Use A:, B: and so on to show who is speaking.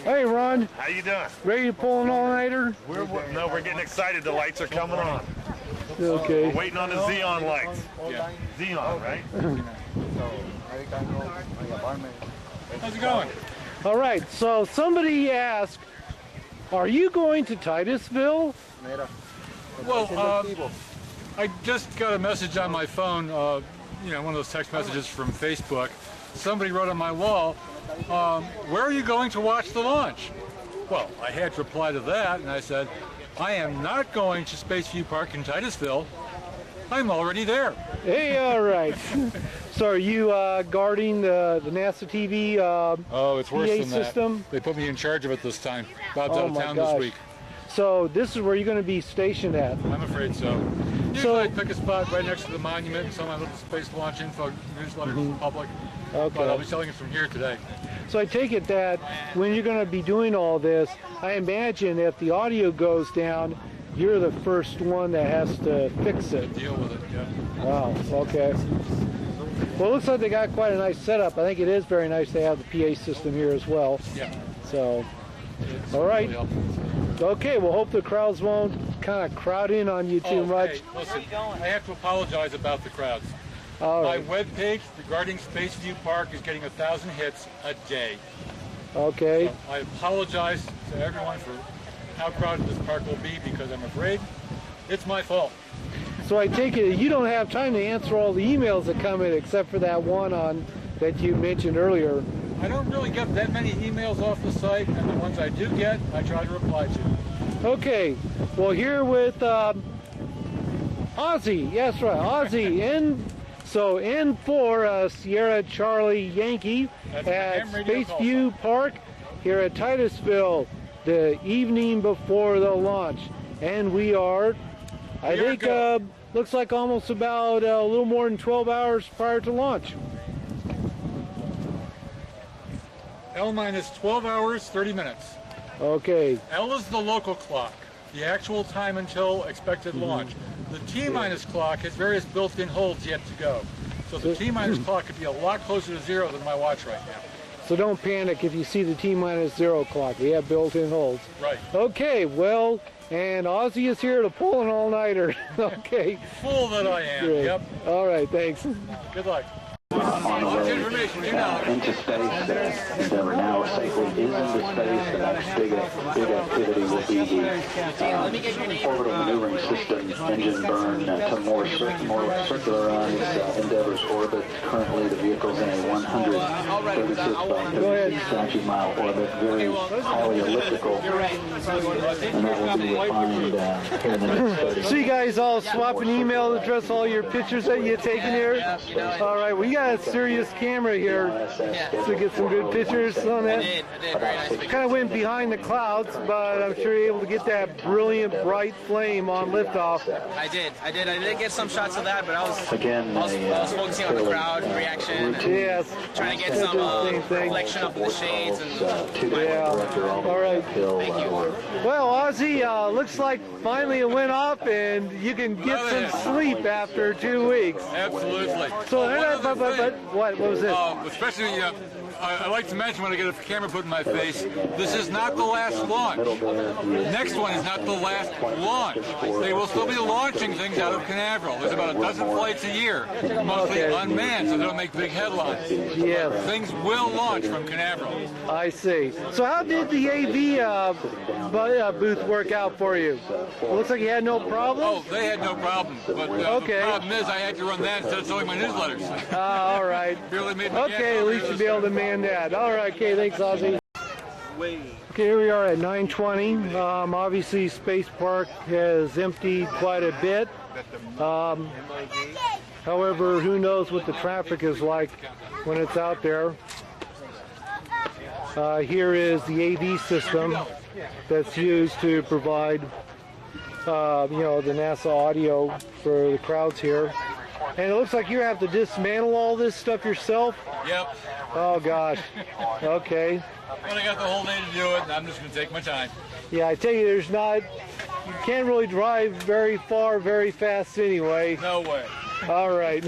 A: Hey, Ron.
B: How you doing?
A: Ready to pull an all-nighter?
B: No, we're getting excited. The lights are coming on.
A: Okay.
B: We're waiting on the Xeon lights. Yeah. Xeon, right?
C: How's it going?
A: All right, so somebody asked, are you going to Titusville?
C: Well, I just got a message on my phone, you know, one of those text messages from Facebook. Somebody wrote on my wall, where are you going to watch the launch? Well, I had to reply to that, and I said, I am not going to SpaceView Park in Titusville. I'm already there.
A: Hey, all right. So are you guarding the NASA TV
C: oh, it's worse
A: PA
C: than that.
A: system?
C: They put me in charge of it this time. Bob's out of town this week.
A: So this is where you're going to be stationed at?
C: I'm afraid so. Usually I pick a spot right next to the monument and sell my little space launch info newsletter to the public.
A: Okay.
C: But I'll be selling it from here today.
A: So I take it that when you're going to be doing all this, I imagine if the audio goes down, you're the first one that has to fix it.
C: Deal with it, yeah.
A: Wow, okay. Well, it looks like they got quite a nice setup. I think it is very nice to have the PA system here as well.
C: Yeah.
A: So, all right.
C: Really
A: okay, well, hope the crowds won't kind of crowd in on you too much.
C: Hey, listen, I have to apologize about the crowds.
A: All
C: My
A: right.
C: webpage regarding SpaceView Park is getting 1,000 hits a day.
A: Okay.
C: So I apologize to everyone for how crowded this park will be because I'm afraid it's my fault.
A: So I take it you don't have time to answer all the emails that come in except for that one on that you mentioned earlier.
C: I don't really get that many emails off the site, and the ones I do get, I try to reply to.
A: Okay, well here with Ozzie, yes right, Ozzie, so N4 Sierra Charlie Yankee
C: That's
A: at
C: my ham radio
A: SpaceView Park here at Titusville the evening before the launch. And we are, I think, looks like almost about a little more than 12 hours prior to launch.
C: L minus 12 hours, 30 minutes.
A: Okay.
C: L is the local clock, the actual time until expected launch. The T minus clock has various built-in holds yet to go. So the T minus clock could be a lot closer to zero than my watch right now.
A: So don't panic if you see the T minus 0 clock. We have built-in holds.
C: Right.
A: Okay, well, and Ozzie is here to pull an all-nighter. Okay.
C: Fool that I am.
A: Great.
C: Yep.
A: All right, thanks.
C: Good luck.
D: On the way into space. Endeavour now safely is into space. The next big activity will be the orbital maneuvering system engine burn to more circularize Endeavour's orbit. Currently, the vehicle's in a 136 by 36 statute mile orbit, very highly elliptical, and that will be refined here in the next 30
A: So you guys all swap an email address, all your pictures that you're taking here? All right, we got a serious camera here to get some good pictures on that.
E: I did very nice pictures.
A: Kind of went behind the clouds, but I'm sure you're able to get that brilliant, bright flame on liftoff.
E: I did get some shots of that, but I was focusing on the
D: fairly,
E: crowd reaction and
A: Yes.
E: trying to get some reflection up in the shades. And
A: Yeah. All right.
E: thank you.
A: Well, Ozzie, looks like finally it went off, and you can get some sleep after 2 weeks.
C: Absolutely.
A: So, what was this?
C: Especially, I like to mention when I get a camera put in my face, this is not the last launch. Next one is not the last launch. They will still be launching things out of Canaveral. There's about a dozen flights a year, mostly unmanned, so they don't make big headlines.
A: Yes.
C: Things will launch from Canaveral.
A: I see. So how did the AV booth work out for you? It looks like you had no problem?
C: Oh, they had no problem. But
A: Okay.
C: the problem is I had to run that instead of selling my newsletters.
A: All right.
C: Barely made my
A: Okay, at least you'll be able to man that. All right, okay, thanks, Ozzie. Okay, here we are at 9:20. Obviously, Space Park has emptied quite a bit. However, who knows what the traffic is like when it's out there. Here is the AV system that's used to provide, the NASA audio for the crowds here. And it looks like you have to dismantle all this stuff yourself.
C: Yep.
A: Oh gosh. Okay.
C: But I got the whole day to do it, and I'm just going to take my time.
A: Yeah, I tell you, you can't really drive very far, very fast anyway.
C: No way.
A: All right.